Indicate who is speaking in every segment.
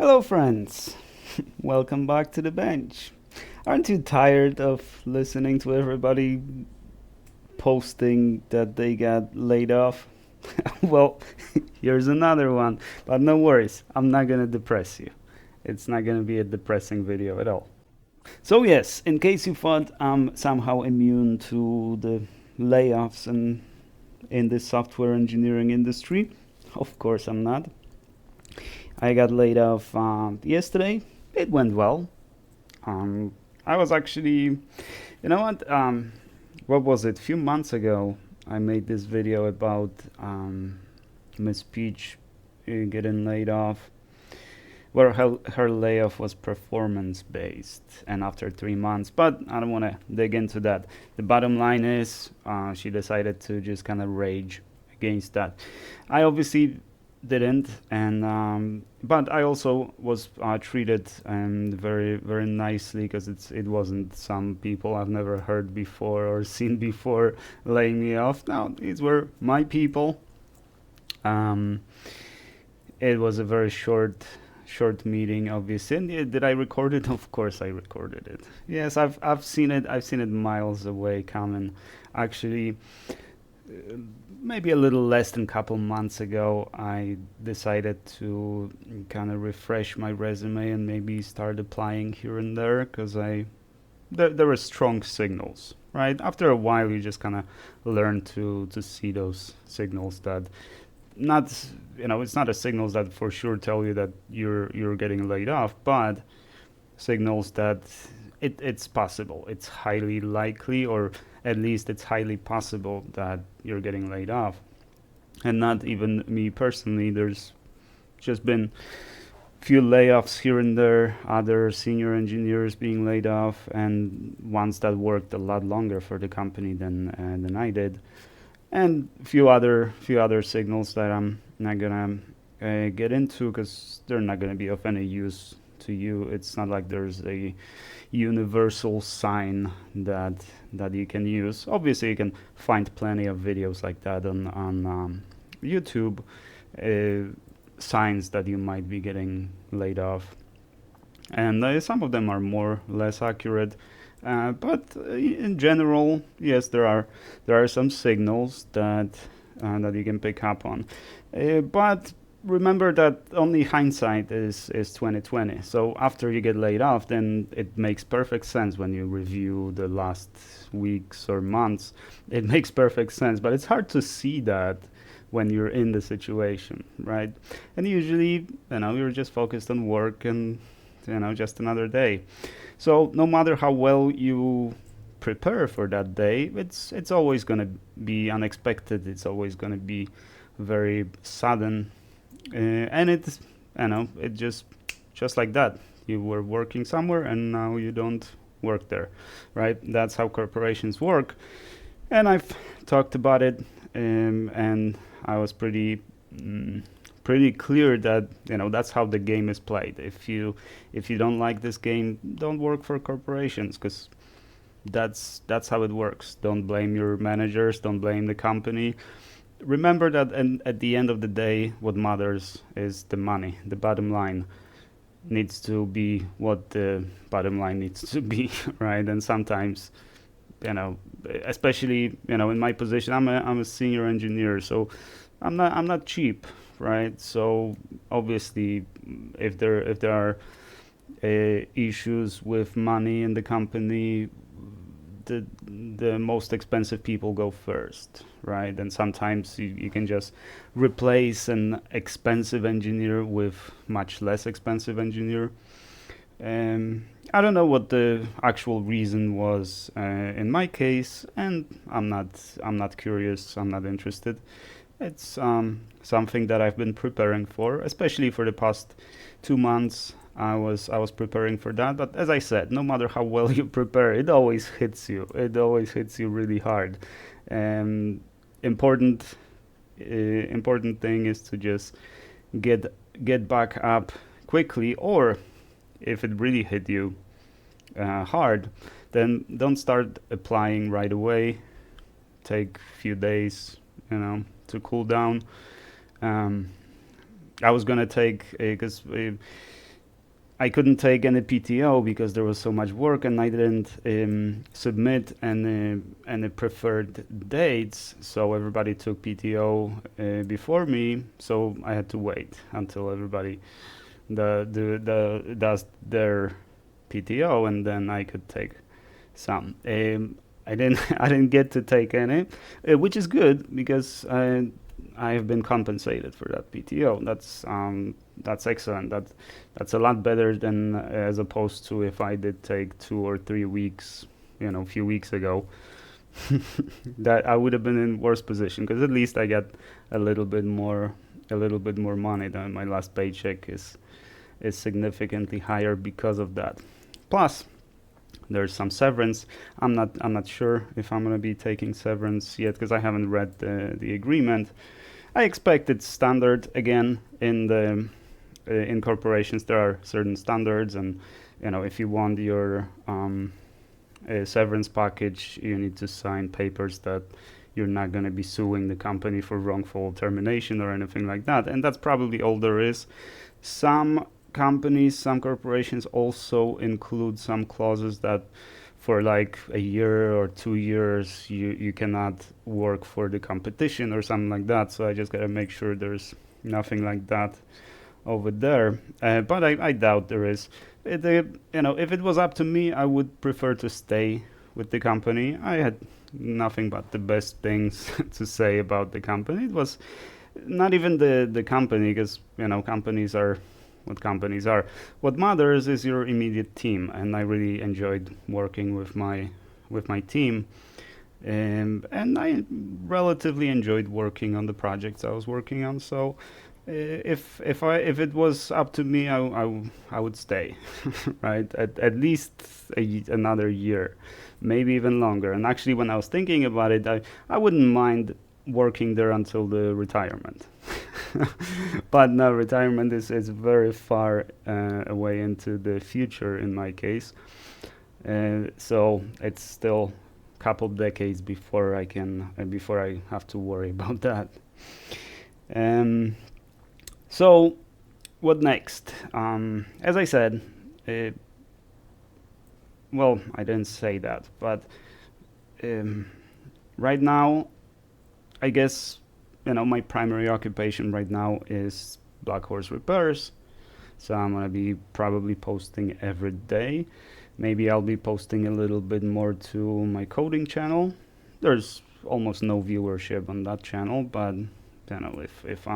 Speaker 1: Hello, friends. Welcome back to the bench. Aren't you tired of listening to everybody posting that they got laid off? Well, here's another one. But no worries, I'm not gonna depress you. It's not gonna be a depressing video at all. So, yes, in case you thought I'm somehow immune to the layoffs in the software engineering industry, of course I'm not. I got laid off yesterday. It went well. Um, I was actually, you know what was it? A few months ago, I made this video about Miss Peach getting laid off, where her layoff was performance based, and after 3 months. But I don't want to dig into that. The bottom line is, she decided to just kind of rage against that. I obviously didn't, and but I also was treated very very nicely because it wasn't some people I've never heard before or seen before laying me off. No, these were my people. Um, it was a very short meeting, obviously. And did I record it? Of course, I recorded it. Yes, I've seen it. I've seen it miles away coming. Actually, maybe a little less than a couple months ago, I decided to kind of refresh my resume and maybe start applying here and there because there were strong signals, right? After a while, you just kind of learn to see those signals that not it's not a signals that for sure tell you that you're getting laid off, but signals that it's possible, it's highly likely, or at least it's highly possible that you're getting laid off. And not even me personally, there's just been few layoffs here and there, other senior engineers being laid off, and ones that worked a lot longer for the company than I did, and few other signals that I'm not gonna get into because they're not gonna be of any use to you. It's not like there's a universal sign that you can use. Obviously, you can find plenty of videos like that on YouTube. Signs that you might be getting laid off, and some of them are more or less accurate. But in general, yes, there are some signals that you can pick up on. But remember that only hindsight is 2020. So after you get laid off, then it makes perfect sense when you review the last weeks or months. It makes perfect sense, but it's hard to see that when you're in the situation, right? And usually, you're just focused on work and just another day. So no matter how well you prepare for that day, it's always going to be unexpected. It's always going to be very sudden, and it's it just like that. You were working somewhere and now you don't work there, right? That's how corporations work, and I've talked about it, and I was pretty clear that that's how the game is played. If you don't like this game, don't work for corporations because that's how it works. Don't blame your managers. Don't blame the company. Remember that, and at the end of the day, what matters is the money. The bottom line needs to be what the bottom line needs to be, right? And sometimes, you know, especially in my position, I'm a senior engineer, so I'm not cheap, right? So obviously, if there are issues with money in the company, the most expensive people go first, right? And sometimes you can just replace an expensive engineer with much less expensive engineer. I don't know what the actual reason was in my case, and I'm not curious. I'm not interested. It's something that I've been preparing for, especially for the past 2 months. I was preparing for that, but as I said, no matter how well you prepare, it always hits you. It always hits you really hard. Um, important important thing is to just get get back up quickly, or if it really hit you hard, then don't start applying right away. Take a few days, to cool down. Um, I was gonna take because I couldn't take any PTO because there was so much work, and I didn't submit any preferred dates. So everybody took PTO before me. So I had to wait until everybody does their PTO, and then I could take some. I didn't I didn't get to take any, which is good because I have been compensated for that PTO. That's excellent. That's a lot better than as opposed to if I did take 2 or 3 weeks, a few weeks ago. That I would have been in worse position because at least I got a little bit more, a little bit more money than my last paycheck is significantly higher because of that. Plus, there's some severance. I'm not sure if I'm gonna be taking severance yet because I haven't read the agreement. I expect it's standard again in corporations. There are certain standards, and if you want your severance package, you need to sign papers that you're not going to be suing the company for wrongful termination or anything like that. And that's probably all there is. Some companies, some corporations also include some clauses that for like a year or 2 years you cannot work for the competition or something like that. So I just got to make sure there's nothing like that over there. But I doubt there is. If it was up to me, I would prefer to stay with the company. I had nothing but the best things to say about the company. It was not even the company, because companies are what companies are. What matters is your immediate team, and I really enjoyed working with my team. And I relatively enjoyed working on the projects I was working on. So if it was up to me, I would stay, right? At least another year, maybe even longer. And actually, when I was thinking about it, I wouldn't mind working there until the retirement. But no, retirement is very far away into the future in my case. So it's still a couple decades before I have to worry about that. So what next? As I said, well, I didn't say that, but right now, I guess my primary occupation right now is Black Horse Repairs. So I'm gonna be probably posting every day. Maybe I'll be posting a little bit more to my coding channel. There's almost no viewership on that channel, but if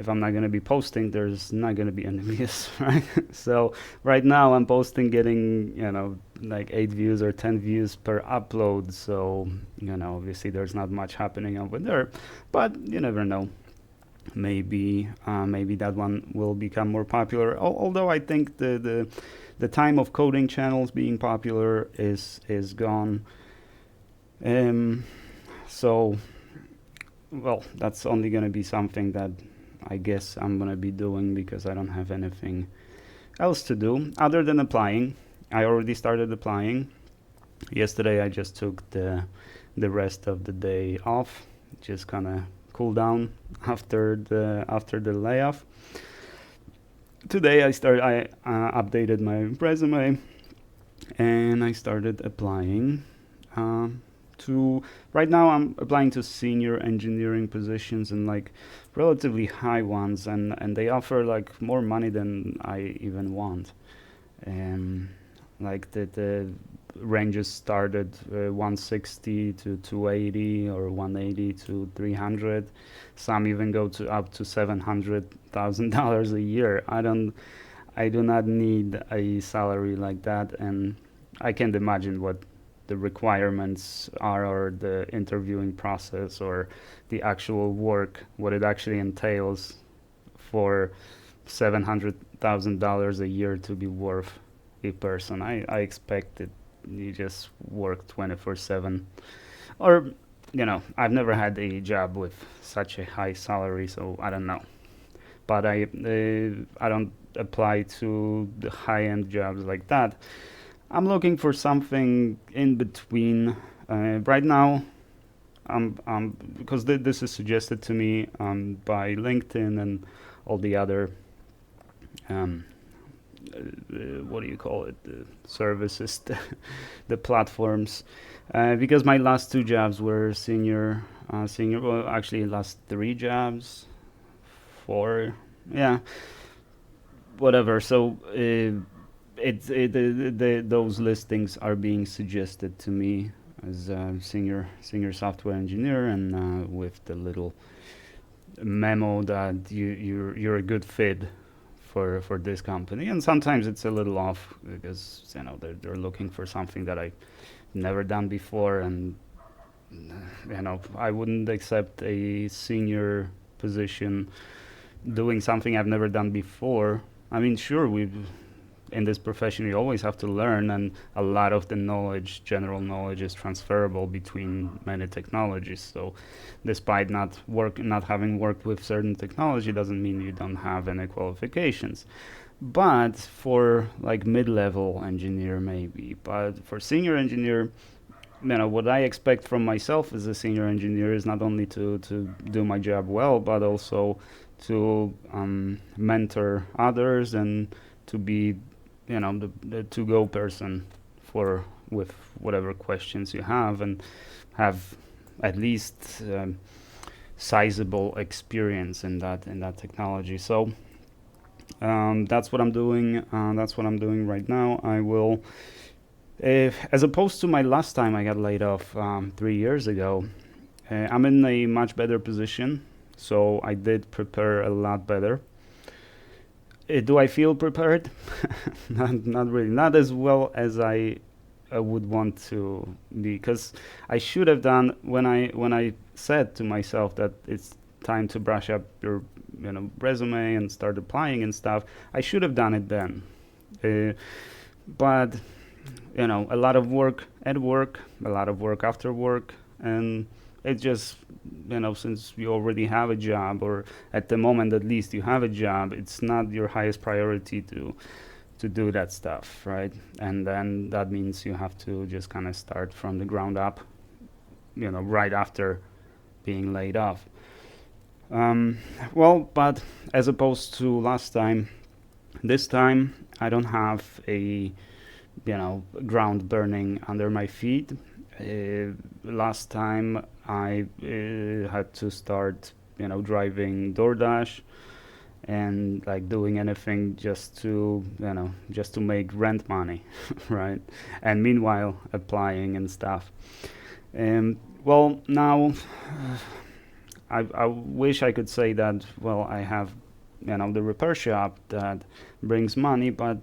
Speaker 1: I'm not gonna be posting, there's not gonna be any views, right? So right now I'm posting, getting like 8 views or 10 views per upload. So obviously there's not much happening over there, but you never know. Maybe that one will become more popular. Although I think the time of coding channels being popular is gone. So well, that's only gonna be something that I guess I'm gonna be doing because I don't have anything else to do other than applying. I already started applying. Yesterday I just took the rest of the day off, just kind of cool down after the layoff. Today I updated my resume and I started applying right now I'm applying to senior engineering positions and like relatively high ones, and they offer like more money than I even want. Like the ranges started 160 to 280 or 180 to 300. Some even go to up to $700,000 a year. I do not need a salary like that, and I can't imagine what the requirements are, or the interviewing process, or the actual work, what it actually entails for $700,000 a year to be worth a person. I expect that you just work 24/7, or I've never had a job with such a high salary, so I don't know. But I don't apply to the high-end jobs like that. I'm looking for something in between. Right now, because this is suggested to me by LinkedIn and all the other what do you call it, the services, the platforms, because my last two jobs were senior, well, actually last three jobs, four, yeah, whatever. So those listings are being suggested to me as a senior software engineer, and with the little memo that you're a good fit for this company. And sometimes it's a little off because they're looking for something that I've never done before, and I wouldn't accept a senior position doing something I've never done before. I mean, sure, we've in this profession you always have to learn, and a lot of the knowledge, general knowledge, is transferable between many technologies. So despite not having worked with certain technology doesn't mean you don't have any qualifications. But for like mid-level engineer maybe, but for senior engineer, what I expect from myself as a senior engineer is not only to do my job well, but also to mentor others and to be, the to-go person for with whatever questions you have, and have at least sizable experience in that technology. So that's what I'm doing. That's what I'm doing right now. I will. As opposed to my last time I got laid off 3 years ago, I'm in a much better position, so I did prepare a lot better. Do I feel prepared? Not really, not as well as I would want to be, because I should have done when I said to myself that it's time to brush up your resume and start applying and stuff. I should have done it then, but a lot of work at work, a lot of work after work, and it just, since you already have a job, or at the moment at least you have a job, it's not your highest priority to do that stuff, right? And then that means you have to just kind of start from the ground up, right after being laid off. Well, but as opposed to last time, this time I don't have a ground burning under my feet. Last time I had to start, driving DoorDash and like doing anything just to, make rent money, right? And meanwhile applying and stuff. Well, now I wish I could say that, well, I have, the repair shop that brings money, but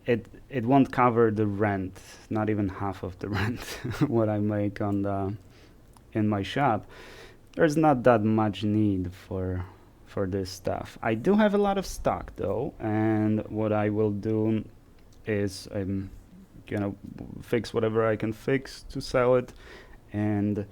Speaker 1: it won't cover the rent, not even half of the rent what I make in my shop. There's not that much need for this stuff. I do have a lot of stock though, and what I will do is fix whatever I can fix to sell it, and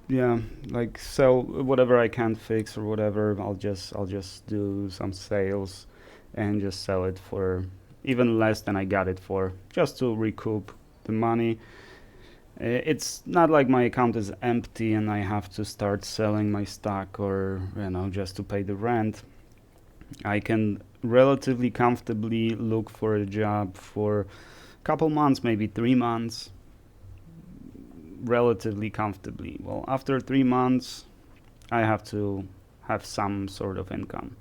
Speaker 1: yeah, like sell whatever I can fix or whatever. I'll just do some sales and just sell it for even less than I got it for, just to recoup the money. It's not like my account is empty and I have to start selling my stock, or just to pay the rent. I can relatively comfortably look for a job for a couple months, maybe 3 months, relatively comfortably. Well, after 3 months, I have to have some sort of income.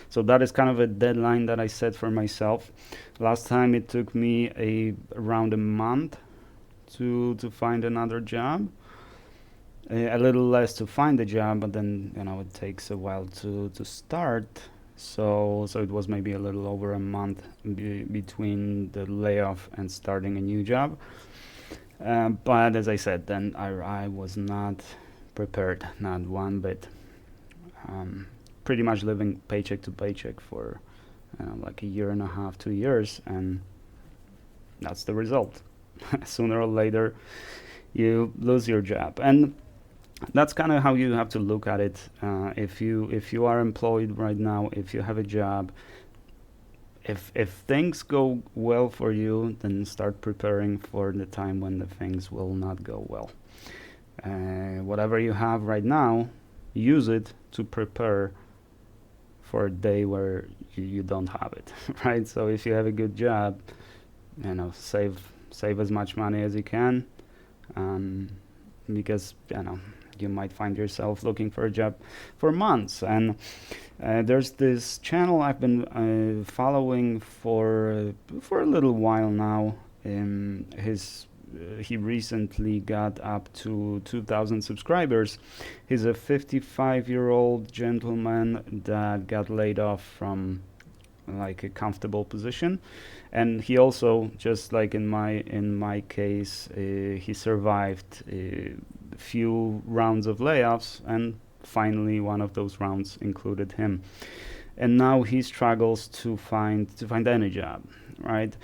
Speaker 1: So that is kind of a deadline that I set for myself. Last time it took me around a month to find another job. A little less to find a job, but then it takes a while to start. So it was maybe a little over a month between the layoff and starting a new job. But as I said, then I was not prepared, not one bit. Pretty much living paycheck to paycheck for like a year and a half, 2 years, and that's the result. Sooner or later, you lose your job, and that's kind of how you have to look at it. If you are employed right now, if you have a job, if things go well for you, then start preparing for the time when the things will not go well. Whatever you have right now, use it to prepare for a day where you don't have it, right? So if you have a good job, save as much money as you can, um, because you might find yourself looking for a job for months. And there's this channel I've been following for a little while now. He recently got up to 2,000 subscribers. He's a 55-year-old gentleman that got laid off from like a comfortable position, and he also, just like in my case, he survived a few rounds of layoffs, and finally one of those rounds included him. And now he struggles to find any job, right?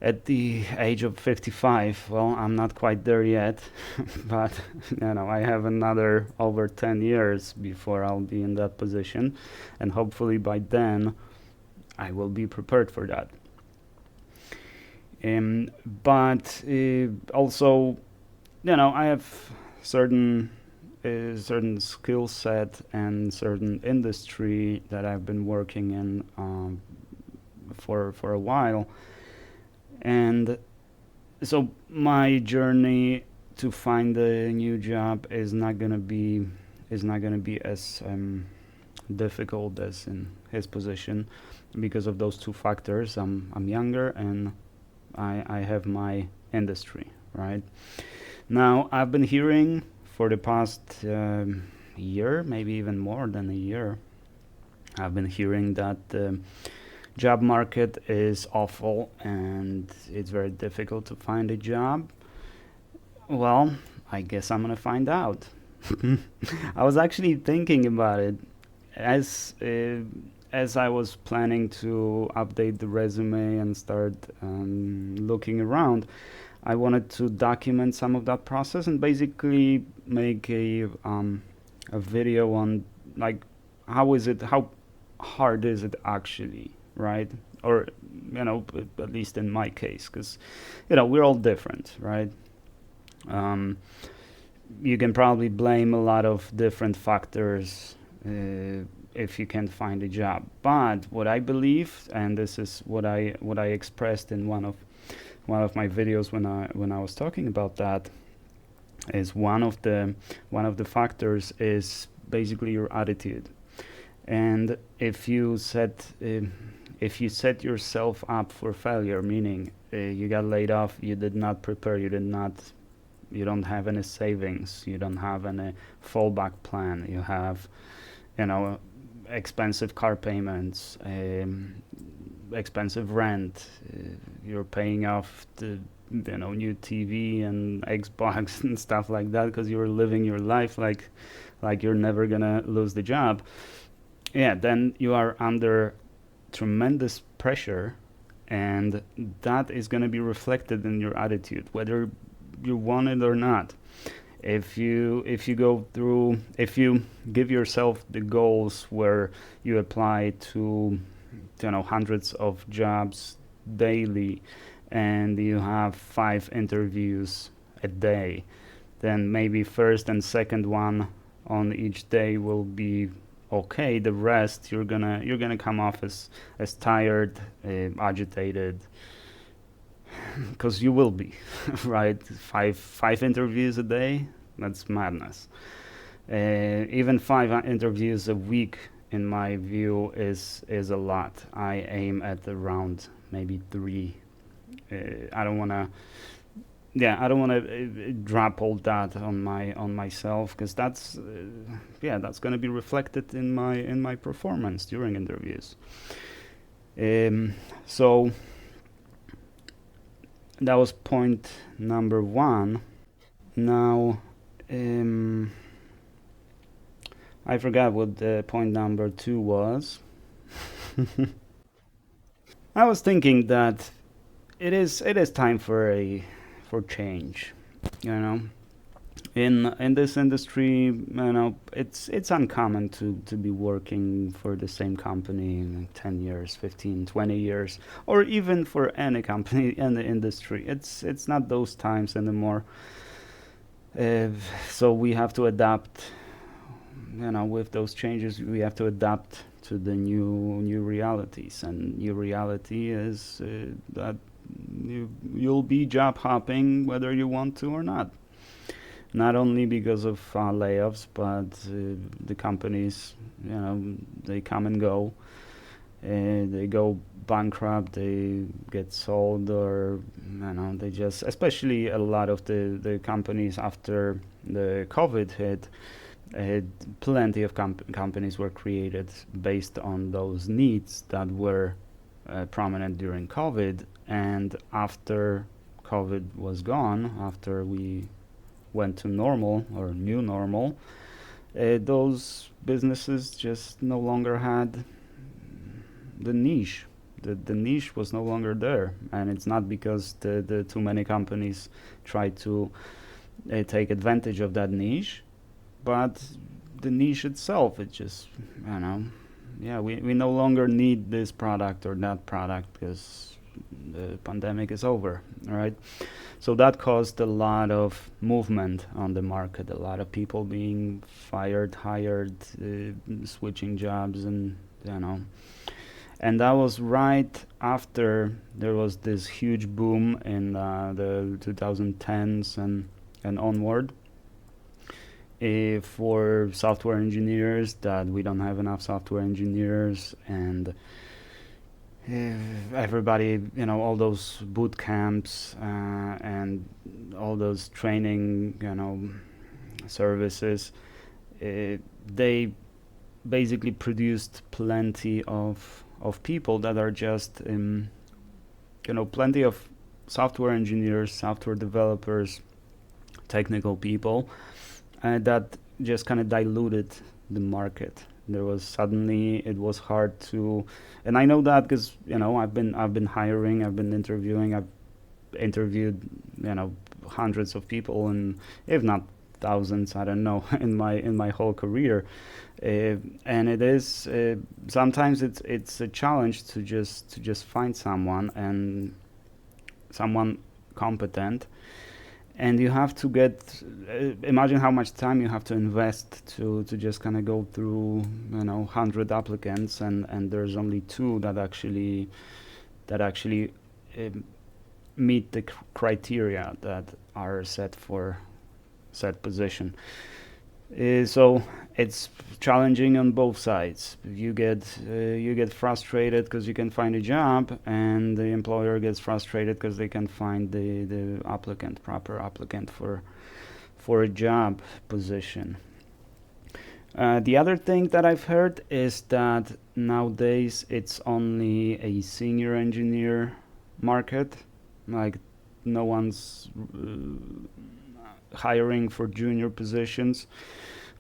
Speaker 1: At the age of 55, well, I'm not quite there yet, but I have another over 10 years before I'll be in that position, and hopefully by then I will be prepared for that. But also, I have certain skill set and certain industry that I've been working in for a while, and so my journey to find a new job is not gonna be as difficult as in his position, because of those two factors. I'm younger, and I have my industry, right? Now, I've been hearing for the past year, maybe even more than a year, I've been hearing that the job market is awful and it's very difficult to find a job. Well, I guess I'm gonna find out. I was actually thinking about it as I was planning to update the resume and start looking around. I wanted to document some of that process and basically make a video on, like, how hard is it actually, right? Or at least in my case, because we're all different, right? You can probably blame a lot of different factors if you can't find a job. But what I believe, and this is what I expressed in one of my videos when I was talking about that, is one of the factors is basically your attitude. And if you set yourself up for failure, meaning you got laid off, you did not prepare, you don't have any savings, you don't have any fallback plan, you have expensive car payments, expensive rent, you're paying off the new TV and Xbox and stuff like that, because you're living your life like you're never gonna lose the job. Yeah, then you are under tremendous pressure, and that is going to be reflected in your attitude, whether you want it or not. If you give yourself the goals where you apply to hundreds of jobs daily, and you have 5 interviews a day, then maybe first and second one on each day will be okay. The rest, you're gonna come off as tired, agitated, because you will be, right? Five interviews a day, that's madness. Even 5 interviews a week, in my view, is a lot. I aim at around maybe 3. I don't wanna drop all that on myself, because that's gonna be reflected in my performance during interviews. So that was point number 1. Now, I forgot what the point number 2 was. I was thinking that it is time for change. In this industry, it's uncommon to be working for the same company in 10 years, 15, 20 years, or even for any company in the industry. It's not those times anymore. So we have to adapt with those changes, we have to adapt to the new realities, and new reality is that you'll be job hopping whether you want to or not. Not only because of layoffs, but the companies, they come and go. They go bankrupt, they get sold, or they just, especially a lot of the companies after the COVID hit, plenty of companies were created based on those needs that were prominent during COVID, and after COVID was gone, after we went to normal or new normal, those businesses just no longer had the niche. The niche was no longer there, and it's not because the too many companies try to take advantage of that niche, but the niche itself, it just, we no longer need this product or that product because the pandemic is over, right? So that caused a lot of movement on the market, a lot of people being fired, hired, switching jobs, and and that was right after there was this huge boom in the 2010s and onward for software engineers, that we don't have enough software engineers, and everybody, all those boot camps and all those training, services, they basically produced plenty of people that are just, plenty of software engineers, software developers, technical people, that just kind of diluted the market. There was suddenly, it was hard to, and I know that because I've been hiring, I've been interviewing, I've interviewed hundreds of people, and if not thousands, I don't know, in my whole career, and it is sometimes it's a challenge to just find someone, and someone competent, and you have to get imagine how much time you have to invest to just kind of go through 100 applicants, and there's only two that actually meet the criteria that are set for said position. So it's challenging on both sides. You get frustrated because you can find a job, and the employer gets frustrated because they can find the proper applicant for a job position. The other thing that I've heard is that nowadays it's only a senior engineer market. Like, no one's hiring for junior positions.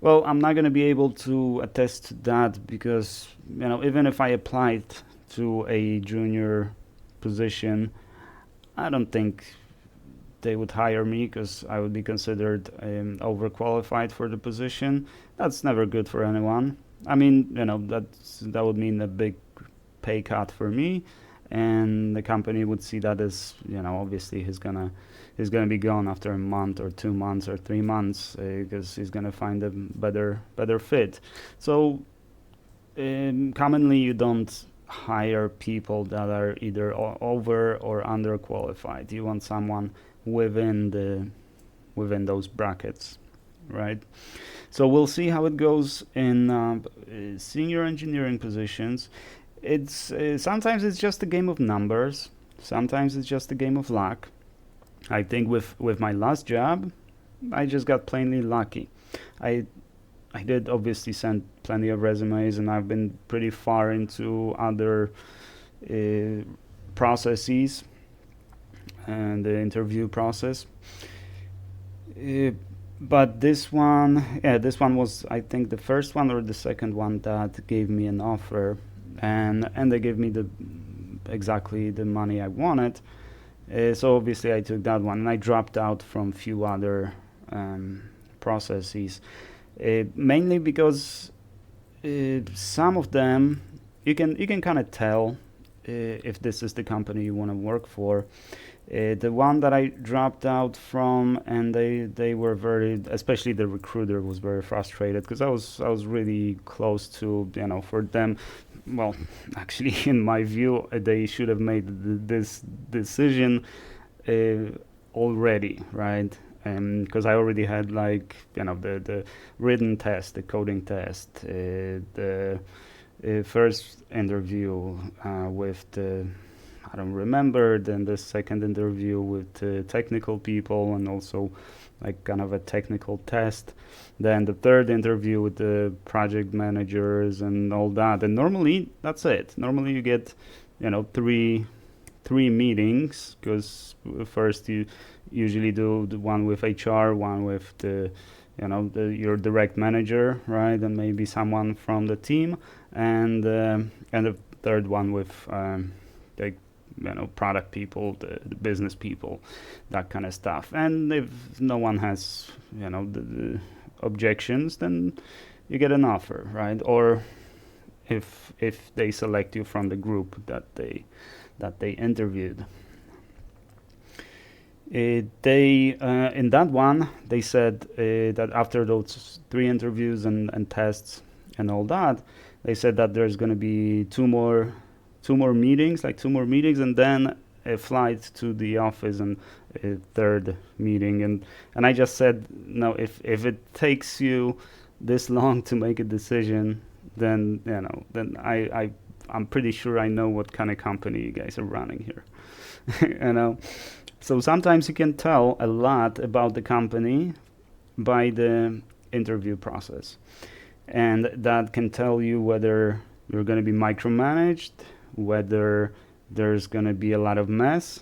Speaker 1: Well, I'm not going to be able to attest to that, because even if I applied to a junior position, I don't think they would hire me, because I would be considered overqualified for the position. That's never good for anyone. I mean, that would mean a big pay cut for me, and the company would see that as, obviously he's gonna be gone after a month or 2 months or 3 months, because he's gonna find a better fit. So commonly you don't hire people that are either over or underqualified. You want someone within those brackets, right? So we'll see how it goes in senior engineering positions. It's sometimes it's just a game of numbers. Sometimes it's just a game of luck. I think with my last job, I just got plainly lucky. I did obviously send plenty of resumes, and I've been pretty far into other processes and the interview process. But this one was, I think, the first one or the second one that gave me an offer, and they gave me exactly the money I wanted. So obviously I took that one, and I dropped out from few other processes, mainly because some of them you can kind of tell if this is the company you want to work for, The one that I dropped out from, and they were very, especially the recruiter was very frustrated because I was really close to, for them. Well, actually, in my view, they should have made this decision already, right? Because I already had, like, the written test, the coding test, the first interview with the, I don't remember, then the second interview with technical people, and also like kind of a technical test, then the third interview with the project managers and all that. And normally that's it. Normally you get, three meetings, because first you usually do the one with HR, one with your direct manager, right, and maybe someone from the team, and the third one with like product people, the business people, that kind of stuff. And if no one has the objections, then you get an offer, right? Or if they select you from the group that they interviewed. They in that one they said that after those three interviews and tests and all that, they said that there's going to be two more meetings, and then a flight to the office, and a third meeting. And I just said, no, if it takes you this long to make a decision, then then I'm pretty sure I know what kind of company you guys are running here. So sometimes you can tell a lot about the company by the interview process, and that can tell you whether you're going to be micromanaged, whether there's going to be a lot of mess,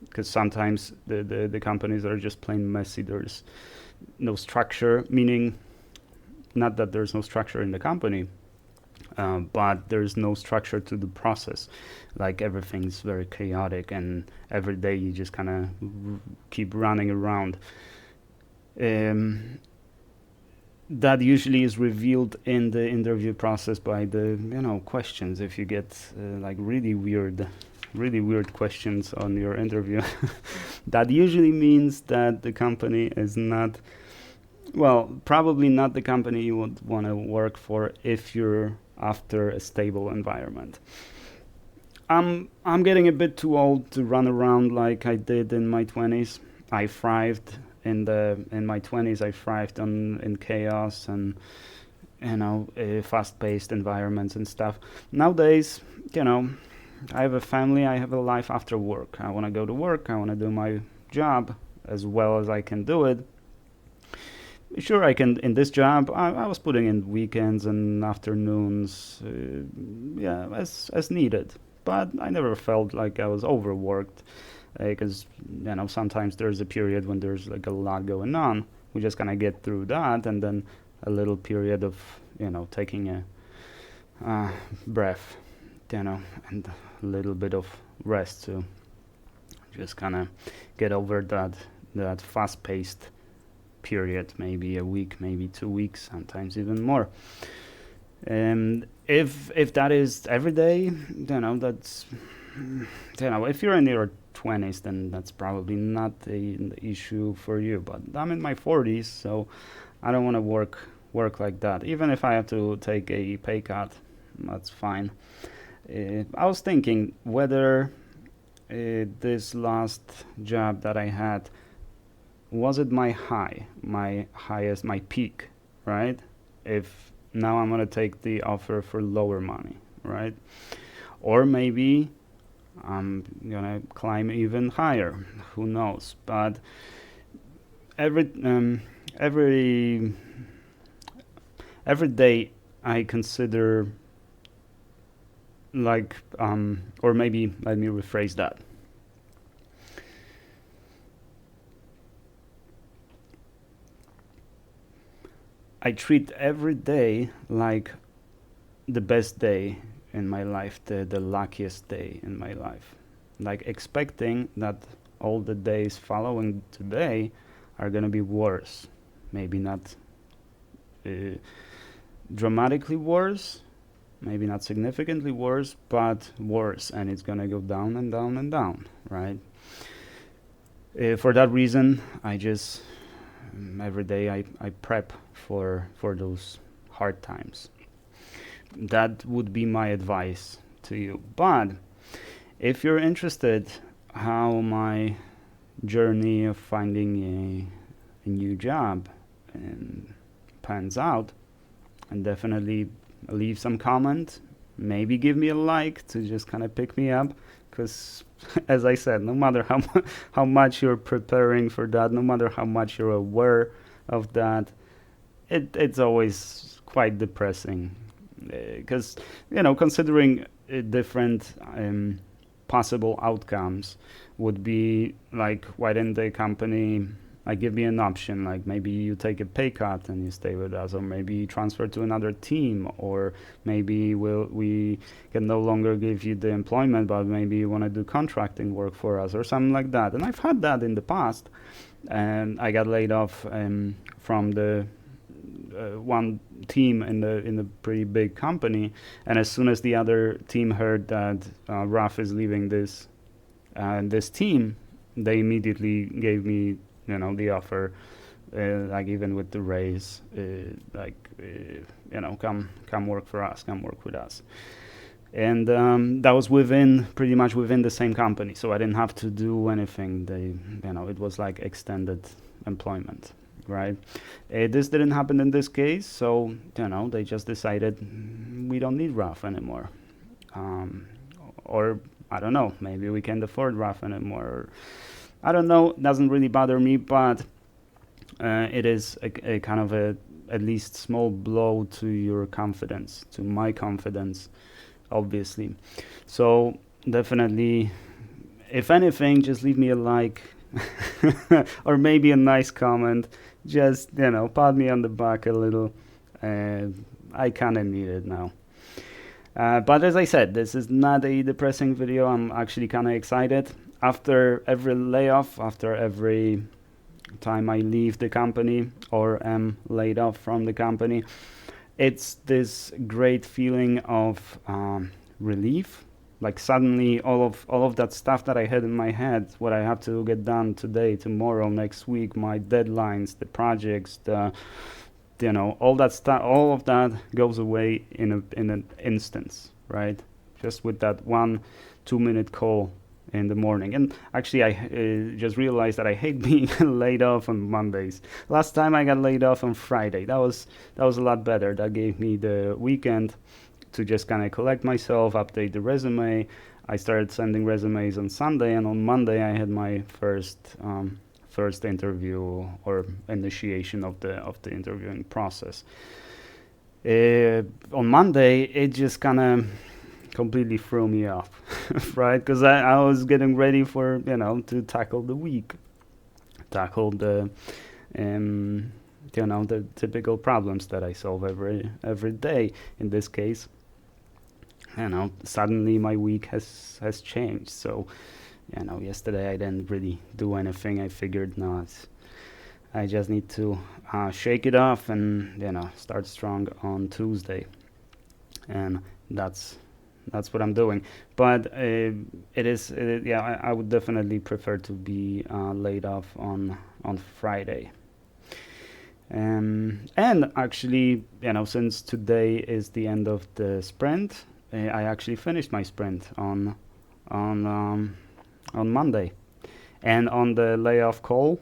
Speaker 1: because sometimes the companies are just plain messy. There's no structure, meaning not that there's no structure in the company, but there's no structure to the process. Like, everything's very chaotic, and every day you just kind of keep running around. That usually is revealed in the interview process by the questions. If you get like really weird questions on your interview, that usually means that the company is not, well, probably not the company you would want to work for if you're after a stable environment. I'm getting a bit too old to run around like I did in my 20s. I thrived in my 20s. I thrived in chaos and fast-paced environments and stuff. Nowadays, I have a family. I have a life after work. I want to go to work. I want to do my job as well as I can do it. Sure, I can. In this job, I was putting in weekends and afternoons, as needed. But I never felt like I was overworked, because sometimes there's a period when there's like a lot going on. We just kind of get through that, and then a little period of taking a breath, and a little bit of rest to just kind of get over that fast-paced period, maybe a week, maybe 2 weeks, sometimes even more. And if that is every day, that's if you're in your 20s, then that's probably not the issue for you. But I'm in my 40s, so I don't want to work like that. Even if I have to take a pay cut, that's fine. I was thinking whether this last job that I had, was it my highest, my peak, right? If now I'm gonna take the offer for lower money, right? Or maybe I'm gonna climb even higher. Who knows? But every every day I consider, like, or maybe let me rephrase that. I treat every day like the best day in my life, the luckiest day in my life. Like, expecting that all the days following today are gonna be worse. Maybe not uh, dramatically worse, maybe not significantly worse, but worse, and it's gonna go down and down and down, right? For that reason, I just every day I prep for those hard times. That would be my advice to you. But if you're interested how my journey of finding a new job pans out, and definitely leave some comment, maybe give me a like to just kind of pick me up, because as I said, no matter how much you're preparing for that, no matter how much you're aware of that, it's always quite depressing, because considering different possible outcomes would be like, why didn't the company like give me an option, like maybe you take a pay cut and you stay with us, or maybe you transfer to another team, or maybe we can no longer give you the employment, but maybe you want to do contracting work for us or something like that. And I've had that in the past, and I got laid off from the one team in the pretty big company, and as soon as the other team heard that Raf is leaving this team, they immediately gave me the offer, like even with the raise, come work for us, come work with us. And that was pretty much within the same company, so I didn't have to do anything. It was like extended employment, right? This didn't happen in this case, so they just decided we don't need Raf anymore, or I don't know, maybe we can't afford Raf anymore. Or, I don't know, doesn't really bother me, but it is a kind of a at least small blow to your confidence, to my confidence, obviously. So definitely, if anything, just leave me a like or maybe a nice comment. Just pat me on the back a little. I kind of need it now. But as I said, this is not a depressing video. I'm actually kind of excited. After every layoff, after every time I leave the company or am laid off from the company, it's this great feeling of relief. Like suddenly all of that stuff that I had in my head, what I have to get done today, tomorrow, next week, my deadlines, the projects, all that stuff, all of that goes away in an instance, right? Just with that 1-2 minute call in the morning. And actually, I just realized that I hate being laid off on Mondays. Last time I got laid off on Friday. That was a lot better. That gave me the weekend to just kind of collect myself, update the resume. I started sending resumes on Sunday, and on Monday I had my first interview or initiation of the interviewing process. On Monday, it just kind of completely threw me off, right? Because I was getting ready for to tackle the week, tackle the the typical problems that I solve every day. In this case, suddenly my week has changed. So yesterday I didn't really do anything. I figured I just need to shake it off and start strong on Tuesday, and that's what I'm doing. But I would definitely prefer to be laid off on Friday. And actually, since today is the end of the sprint, I actually finished my sprint on Monday. And on the layoff call,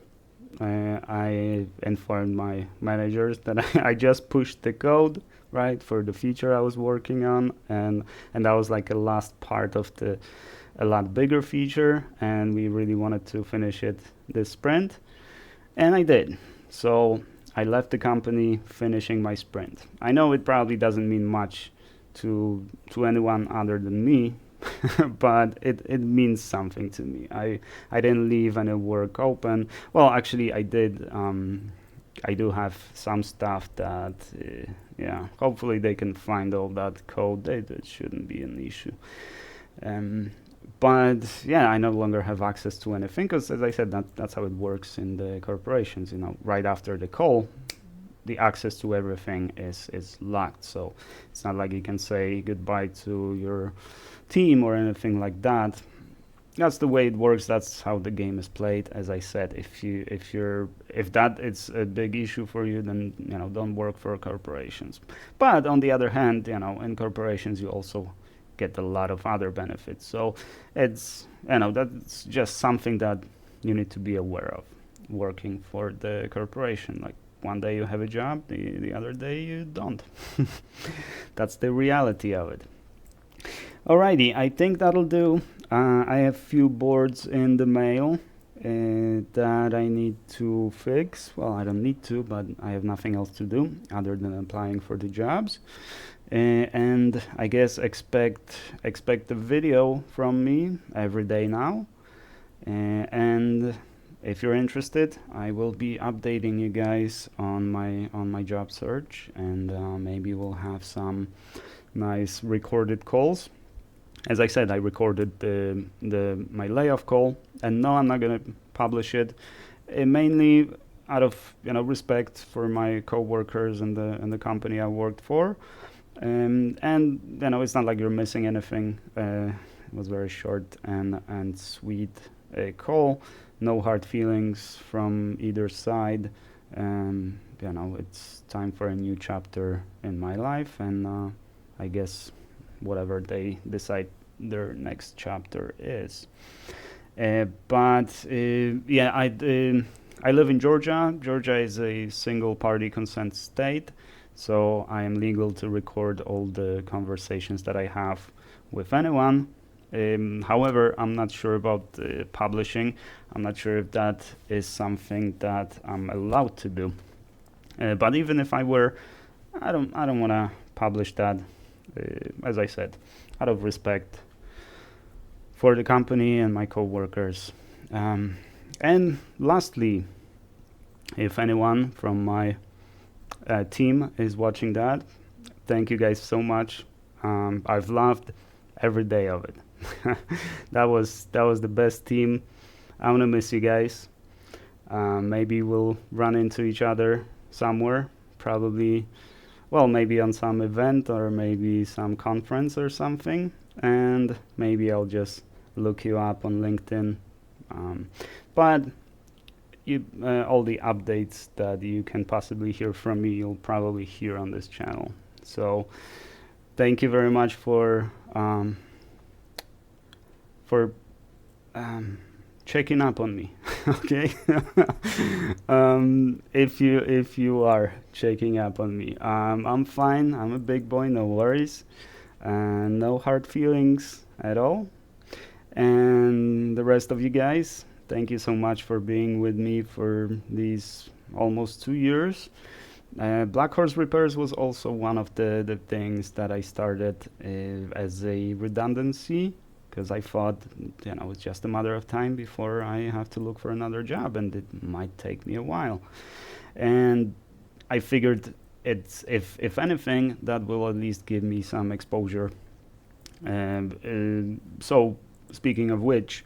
Speaker 1: I informed my managers that I just pushed the code, right, for the feature I was working on, and that was like a last part of a lot bigger feature, and we really wanted to finish it this sprint, and I did. So I left the company finishing my sprint. I know it probably doesn't mean much to anyone other than me, but it means something to me. I didn't leave any work open. Well, actually, I did. I do have some stuff that, hopefully they can find all that code. That shouldn't be an issue. But yeah, I no longer have access to anything because, as I said, that's how it works in the corporations. Right after the call, the access to everything is locked. So it's not like you can say goodbye to your team or anything like that. that's the way it works. That's how the game is played. As I said, if that is a big issue for you, then don't work for corporations. But on the other hand, in corporations you also get a lot of other benefits. So it's that's just something that you need to be aware of working for the corporation. Like one day you have a job, the other day you don't. That's the reality of it. Alrighty, I think that'll do. I have few boards in the mail that I need to fix. Well, I don't need to, but I have nothing else to do other than applying for the jobs. And I guess expect a video from me every day now. And if you're interested, I will be updating you guys on my job search, and maybe we'll have some nice recorded calls. As I said, I recorded my layoff call, and no, I'm not gonna publish it. Mainly out of respect for my coworkers and the company I worked for, and it's not like you're missing anything. It was very short and sweet call. No hard feelings from either side. It's time for a new chapter in my life, and I guess whatever they decide their next chapter is. I live in Georgia. Georgia is a single-party consent state, so I am legal to record all the conversations that I have with anyone. However, I'm not sure about publishing. I'm not sure if that is something that I'm allowed to do. But even if I were, I don't want to publish that. As I said, out of respect for the company and my coworkers. And lastly, if anyone from my team is watching that, thank you guys so much. I've loved every day of it. that was the best team. I'm gonna miss you guys. Maybe we'll run into each other somewhere, probably. Well, maybe on some event or maybe some conference or something, and maybe I'll just look you up on LinkedIn. But all the updates that you can possibly hear from me, you'll probably hear on this channel. So thank you very much for checking up on me. Okay. If you are checking up on me, I'm fine. I'm a big boy, no worries, and no hard feelings at all. And the rest of you guys, thank you so much for being with me for these almost 2 years. Black Horse Repairs was also one of the things that I started as a redundancy, because I thought, it's just a matter of time before I have to look for another job, and it might take me a while. And I figured if anything, that will at least give me some exposure. So speaking of which,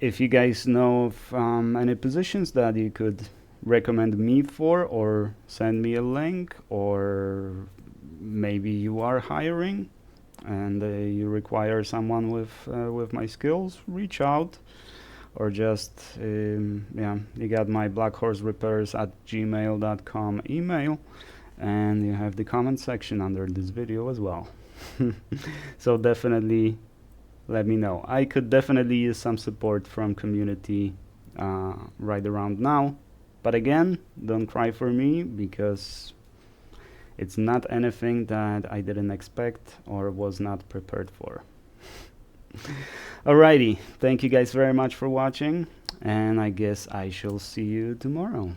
Speaker 1: if you guys know of any positions that you could recommend me for, or send me a link, or maybe you are hiring and you require someone with my skills, reach out, or just you got my blackhorserepairs@gmail.com email, and you have the comment section under this video as well. So definitely let me know. I could definitely use some support from community right around now. But again, don't cry for me, because it's not anything that I didn't expect or was not prepared for. Alrighty, thank you guys very much for watching, and I guess I shall see you tomorrow.